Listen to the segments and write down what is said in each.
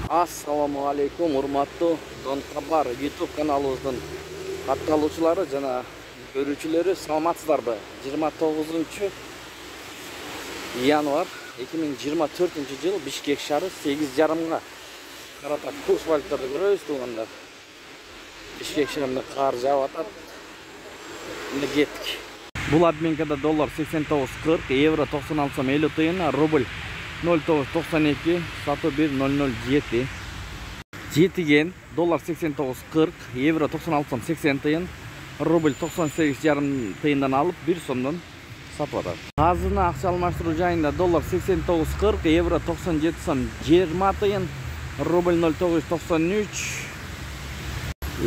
Assalamu alaikum, урматтуу Дон Хабар YouTube каналыбыздын катталуучулары жана көрүүчүлөрү, саламатсыздарбы? 29 январь 2024 жыл Бишкек шаары 8:30-га карата курс валюталарды көрөбүз туугандар. Бишкек шаарында кар жаап атат. Эми кеттик. Бул обменкада доллар 89.40, евро 96 сом 50 тыйын, рубль 0.992, сату 1.007. Жетиген доллар 89.40, евро 96 сом 80 тыйын, рубль 98,5 тыйындан алып 1 сомдон сатып атат. Казына акча алмаштыруу жайында доллар 89.40, евро 97 сом 20 тыйын, рубль 0.993.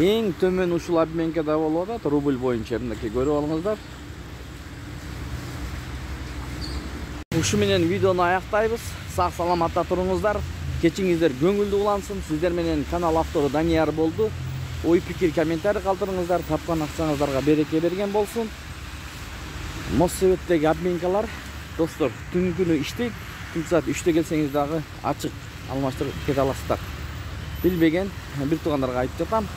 Эң төмөн ушул обменкада болуп атат, рубль боюнча мынакей көрүп алыңыздар. Ушу менен видеону аяктайбыз. Сак саламатта туруңуздар. Кечиңиздер көңүлдүү улансын. Сиздер менен канал автору Данияр болду. Ой пикир, комментарий калтырыңыздар. Тапкан акчаңыздарга береке берген болсун. Моссебеттеги обменкалар достор түнү күнү иштейт. Түн саат 3-те келсеңиз дагы ачык алмаштырып кете аласыздар. Билбеген бир туугандарга айтып жатам.